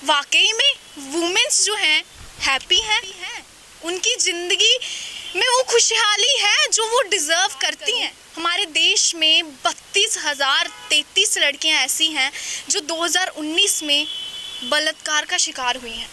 वाकई में वुमेन्स जो हैं हैप्पी हैं, उनकी ज़िंदगी में वो खुशहाली है जो वो डिज़र्व करती हैं। हमारे देश में 32,033 लड़कियां ऐसी हैं जो 2019 में बलात्कार का शिकार हुई हैं।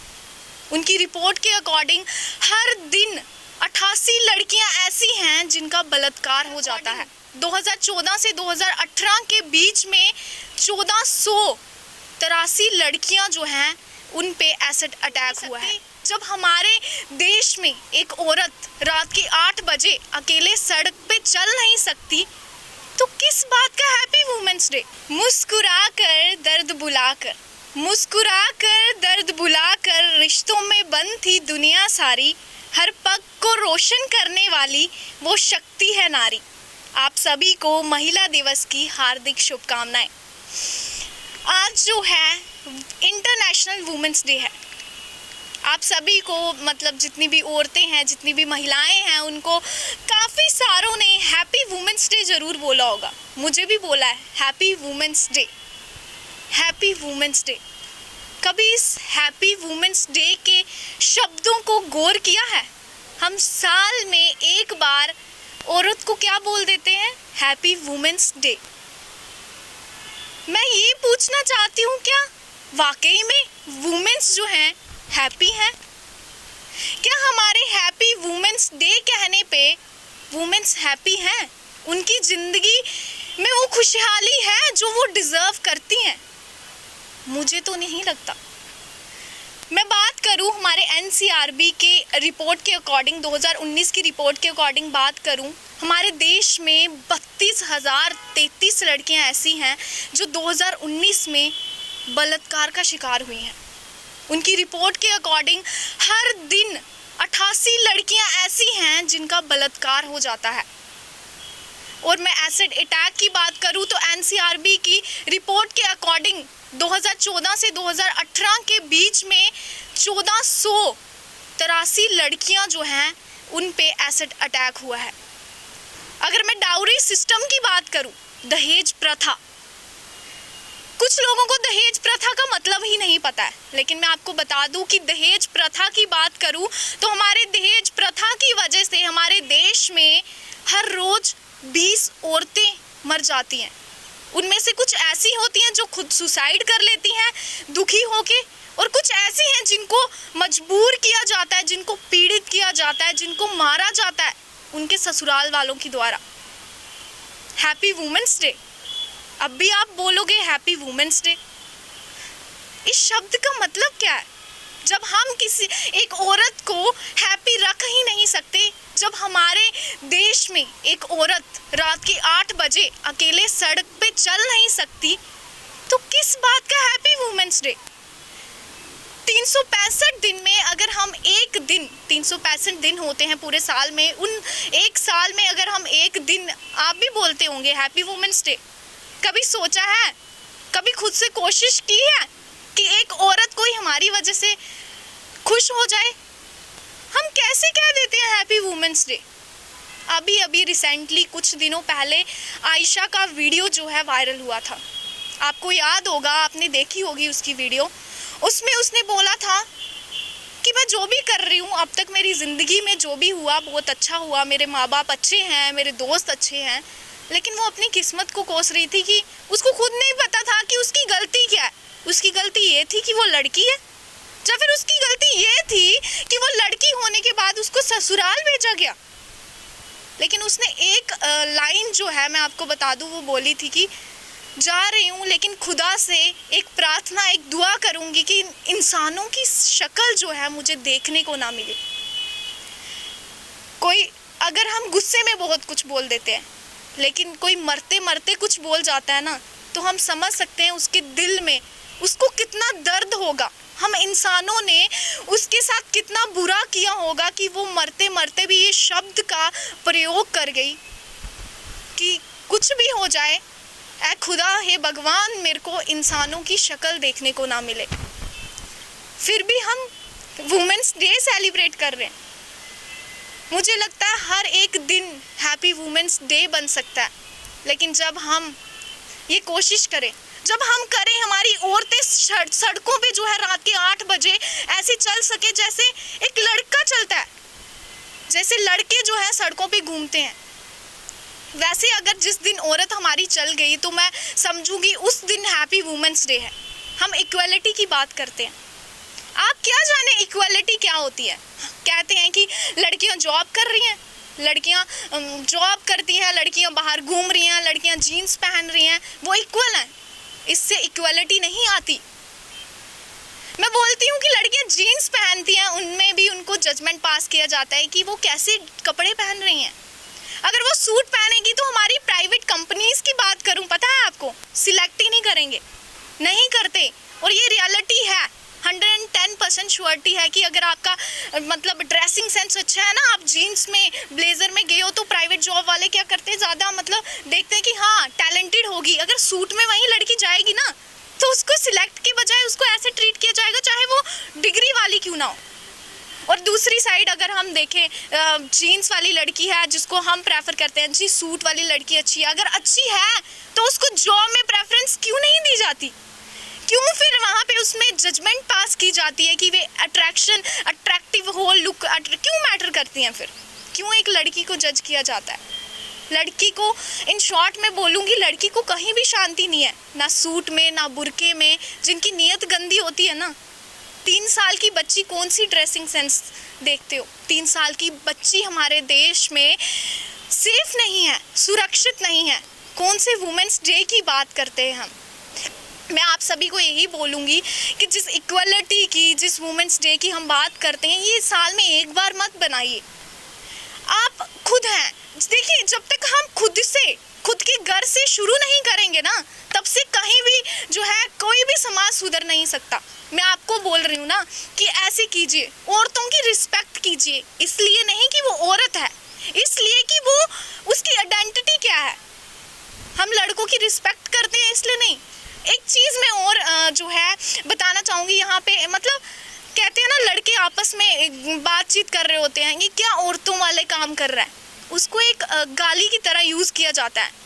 उनकी रिपोर्ट के अकॉर्डिंग हर दिन 88 लड़कियां ऐसी हैं जिनका बलात्कार हो जाता है। 2014 से 2018 के बीच में 1483 लड़कियां जो हैं उन पे एसिड अटैक हुआ है। जब हमारे देश में एक औरत रात के 8 बजे अकेले सड़क पे चल नहीं सकती तो किस बात का हैप्पी वुमेन्स डे। मुस्कुराकर दर्द बुलाकर, मुस्कुराकर दर्द बुलाकर रिश्तों में बंद थी दुनिया सारी, हर पग को रोशन करने वाली वो शक्ति है नारी। आप सभी को महिला दिवस की हार्दिक शुभकामनाएं। आज जो है इंटरनेशनल वुमेन्स डे है। आप सभी को मतलब जितनी भी औरतें हैं, जितनी भी महिलाएं हैं, उनको काफ़ी सारों ने हैप्पी वुमेन्स डे ज़रूर बोला होगा। मुझे भी बोला है happy women's day, happy women's day. कभी इस हैप्पी वुमेन्स डे के शब्दों को गौर किया है? हम साल में एक बार औरत को क्या बोल देते हैं? Happy women's day. मैं ये पूछना चाहती हूँ, क्या वाकई में वुमेन्स जो हैं हैप्पी हैं? क्या हमारे हैप्पी वुमेन्स डे कहने पे वुमेन्स हैप्पी हैं? उनकी ज़िंदगी में वो खुशहाली है जो वो डिज़र्व करती हैं? मुझे तो नहीं लगता। मैं बात करूं हमारे एनसीआरबी के रिपोर्ट के अकॉर्डिंग, 2019 की रिपोर्ट के अकॉर्डिंग बात करूं, हमारे देश में 32,033 लड़कियां ऐसी हैं जो 2019 में बलात्कार का शिकार हुई हैं। उनकी रिपोर्ट के अकॉर्डिंग हर दिन 88 लड़कियां ऐसी हैं जिनका बलात्कार हो जाता है। और मैं एसिड अटैक की बात करूं तो एनसीआरबी की रिपोर्ट के अकॉर्डिंग 2014 से 2018 के बीच में 1483 लड़कियां जो हैं उन पे एसिड अटैक हुआ है। अगर मैं डाउरी सिस्टम की बात करूं, दहेज प्रथा, कुछ लोगों को दहेज प्रथा का मतलब ही नहीं पता है, लेकिन मैं आपको बता दूं कि दहेज प्रथा की बात करूं तो हमारे दहेज प्रथा की वजह से हमारे देश में हर रोज 20 औरतें मर जाती हैं। उनमें से कुछ ऐसी होती हैं जो खुद सुसाइड कर लेती हैं दुखी होके, और कुछ ऐसी हैं जिनको मजबूर किया जाता है, जिनको पीड़ित किया जाता है, जिनको मारा जाता है उनके ससुराल वालों की द्वारा। Happy women's day. अब भी आप बोलोगे हैप्पी वुमेन्स डे, इस शब्द का मतलब क्या है? जब हम किसी एक औरत को हैप्पी रख ही नहीं सकते, जब हमारे देश में एक औरत रात के 8 बजे अकेले सड़क पे चल नहीं सकती तो किस बात का हैप्पी वुमेन्स डे। 365 दिन में अगर हम एक दिन, 365 दिन होते हैं पूरे साल में, उन एक साल में अगर हम एक दिन, आप भी बोलते होंगे हैप्पी वुमेन्स डे। कभी सोचा है, कभी खुद से कोशिश की है कि एक औरत कोई हमारी वजह से खुश हो जाए? हम कैसे कह देते हैं हैप्पी वुमेन्स डे। अभी रिसेंटली कुछ दिनों पहले आयशा का वीडियो जो है वायरल हुआ था, आपको याद होगा, आपने देखी होगी उसकी वीडियो। उसमें उसने बोला था कि मैं जो भी कर रही हूँ अब तक मेरी ज़िंदगी में जो भी हुआ बहुत अच्छा हुआ, मेरे माँ बाप अच्छे हैं, मेरे दोस्त अच्छे हैं, लेकिन वो अपनी किस्मत को कोस रही थी कि उसको खुद नहीं पता था कि उसकी गलती क्या है। उसकी गलती ये थी कि वो लड़की है, या फिर उसकी गलती ये थी कि वो लड़की होने के बाद उसको ससुराल भेजा गया। लेकिन उसने एक लाइन जो है मैं आपको बता दूं, वो बोली थी कि जा रही हूँ लेकिन खुदा से एक प्रार्थना, एक दुआ करूँगी कि इंसानों की शक्ल जो है मुझे देखने को ना मिले। कोई, अगर हम गुस्से में बहुत कुछ बोल देते हैं लेकिन कोई मरते मरते कुछ बोल जाता है ना, तो हम समझ सकते हैं उसके दिल में उसको कितना दर्द होगा। हम इंसानों ने उसके साथ कितना बुरा किया होगा कि वो मरते मरते भी ये शब्द का प्रयोग कर गई कि कुछ भी हो जाए, ऐ खुदा, हे भगवान, मेरे को इंसानों की शक्ल देखने को ना मिले। फिर भी हम वुमेन्स डे सेलिब्रेट कर रहे हैं। मुझे लगता है हर एक दिन हैप्पी वुमेन्स डे बन सकता है, लेकिन जब हम ये कोशिश करें, जब हम करें, हमारी औरतें सड़कों पे जो है रात के 8 बजे ऐसे चल सके जैसे एक लड़का चलता है, जैसे लड़के जो है सड़कों पे घूमते हैं। वैसे अगर जिस दिन औरत हमारी चल गई तो मैं समझूंगी उस दिन हैप्पी वुमेन्स डे है। हम इक्वालिटी की बात करते हैं, आप क्या जाने इक्वालिटी क्या होती है। कहते हैं कि लड़कियां जॉब कर रही हैं, लड़कियां जॉब करती हैं, लड़कियां बाहर घूम रही हैं, लड़कियां जीन्स पहन रही हैं, वो इक्वल हैं। इससे इक्वालिटी नहीं आती। मैं बोलती हूँ कि लड़कियां जीन्स पहनती हैं, उनमें भी उनको जजमेंट पास किया जाता है कि वो कैसे कपड़े पहन रही हैं। अगर वो सूट पहनेगी तो हमारी प्राइवेट कंपनीज की बात करूं, पता है आपको, सिलेक्ट ही नहीं करेंगे, नहीं करते। और ये रियलिटी है, 110% श्योरिटी है कि अगर आपका मतलब ड्रेसिंग सेंस अच्छा है ना, आप जीन्स में ब्लेजर में गए हो तो प्राइवेट जॉब वाले क्या करते हैं, ज़्यादा मतलब देखते हैं कि हाँ टैलेंटेड होगी। अगर सूट में वही लड़की जाएगी ना तो उसको सिलेक्ट के बजाय उसको ऐसे ट्रीट किया जाएगा चाहे वो डिग्री वाली क्यों ना हो। और दूसरी साइड अगर हम देखें, जीन्स वाली लड़की है जिसको हम प्रेफर करते हैं, जी सूट वाली लड़की अच्छी है, अगर अच्छी है तो उसको जॉब में प्रेफरेंस क्यों नहीं दी जाती, क्यों फिर वहाँ पे उसमें जजमेंट पास की जाती है कि वे अट्रैक्टिव हो, लुक क्यों मैटर करती हैं, फिर क्यों एक लड़की को जज किया जाता है। लड़की को इन शॉर्ट में बोलूँगी, लड़की को कहीं भी शांति नहीं है, ना सूट में ना बुरके में, जिनकी नीयत गंदी होती है ना। 3 साल की बच्ची कौन सी ड्रेसिंग सेंस देखते हो, 3 साल की बच्ची हमारे देश में सेफ नहीं है, सुरक्षित नहीं है। कौन से वुमेन्स डे की बात करते हैं हम। मैं आप सभी को यही बोलूँगी कि जिस इक्वलिटी की, जिस वुमेन्स डे की हम बात करते हैं, ये साल में एक बार मत बनाइए। आप खुद हैं, देखिए जब तक हम खुद के घर से शुरू नहीं करेंगे ना, तब से कहीं भी जो है कोई भी समाज सुधर नहीं सकता। मैं आपको बोल रही हूँ ना कि ऐसे कीजिए, औरतों की रिस्पेक्ट कीजिए, इसलिए नहीं कि वो औरत है, इसलिए कि वो उसकी आइडेंटिटी क्या है। हम लड़कों की रिस्पेक्ट करते हैं इसलिए नहीं। एक चीज़ मैं और जो है बताना चाहूँगी यहाँ पे, मतलब कहते हैं ना लड़के आपस में बातचीत कर रहे होते हैं, ये क्या औरतों वाले काम कर रहा है, उसको एक गाली की तरह यूज़ किया जाता है।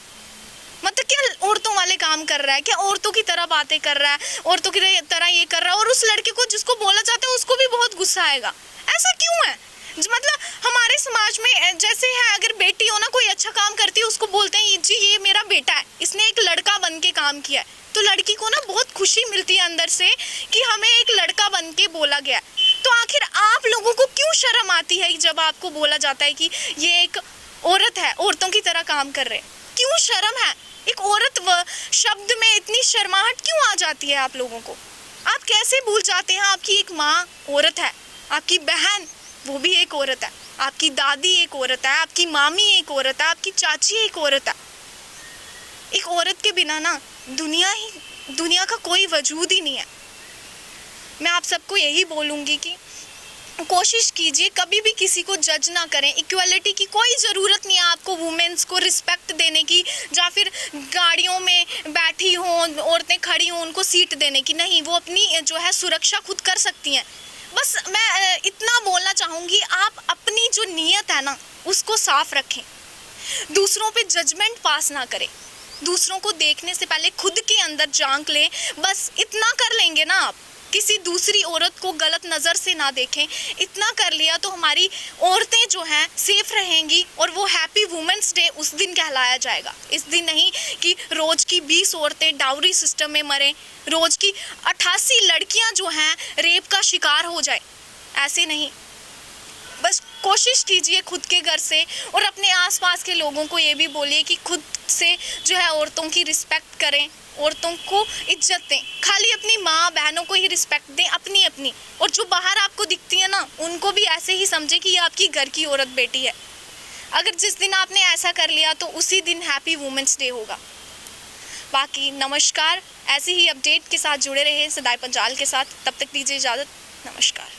मतलब क्या औरतों वाले काम कर रहा है, क्या औरतों की तरह बातें कर रहा है, औरतों की तरह ये कर रहा है, और उस लड़के को जिसको बोला जाता है उसको भी बहुत गुस्सा आएगा। ऐसा क्यों है? मतलब हमारे समाज में जैसे है, अगर बेटी हो ना कोई अच्छा काम करती है उसको बोलते हैं जी ये मेरा बेटा है, इसने एक लड़का बन के काम किया है, तो लड़की को ना बहुत खुशी मिलती है अंदर से कि हमें एक लड़का बन के बोला गया। तो आखिर आप लोगों को क्यों शर्म आती है जब आपको बोला जाता है कि ये एक औरत है, औरतों की तरह काम कर रहे हैं, क्यों शर्म है? एक औरत शब्द में इतनी शर्माहट क्यों आ जाती है आप लोगों को? आप कैसे भूल जाते हैं आपकी एक माँ औरत है, आपकी बहन वो भी एक औरत है, आपकी दादी एक औरत है, आपकी मामी एक औरत है, आपकी चाची एक औरत है। एक औरत के बिना ना दुनिया का कोई वजूद ही नहीं है। मैं आप सबको यही बोलूँगी कि कोशिश कीजिए कभी भी किसी को जज ना करें। इक्वालिटी की कोई ज़रूरत नहीं है आपको वुमेन्स को रिस्पेक्ट देने की, या फिर गाड़ियों में बैठी हों औरतें खड़ी हों उनको सीट देने की, नहीं, वो अपनी जो है सुरक्षा खुद कर सकती हैं। बस मैं इतना बोलना चाहूँगी, आप अपनी जो नीयत है ना उसको साफ रखें, दूसरों पे जजमेंट पास ना करें, दूसरों को देखने से पहले खुद के अंदर झांक लें। बस इतना कर लेंगे ना आप, किसी दूसरी औरत को गलत नज़र से ना देखें, इतना कर लिया तो हमारी औरतें जो हैं सेफ रहेंगी, और वो हैप्पी वुमेन्स डे उस दिन कहलाया जाएगा। इस दिन नहीं कि रोज़ की 20 औरतें डाउरी सिस्टम में मरें, रोज़ की 88 लड़कियां जो हैं रेप का शिकार हो जाए, ऐसे नहीं। बस कोशिश कीजिए खुद के घर से, और अपने आसपास के लोगों को ये भी बोलिए कि खुद से जो है औरतों की रिस्पेक्ट करें, औरतों को इज्जत दें। खाली अपनी माँ बहनों को ही रिस्पेक्ट दें, अपनी, और जो बाहर आपको दिखती है ना उनको भी ऐसे ही समझें कि ये आपकी घर की औरत बेटी है। अगर जिस दिन आपने ऐसा कर लिया तो उसी दिन हैप्पी वुमेन्स डे होगा। बाकी नमस्कार, ऐसे ही अपडेट के साथ जुड़े रहे सदाई पंजाल के साथ, तब तक दीजिए इजाज़त, नमस्कार।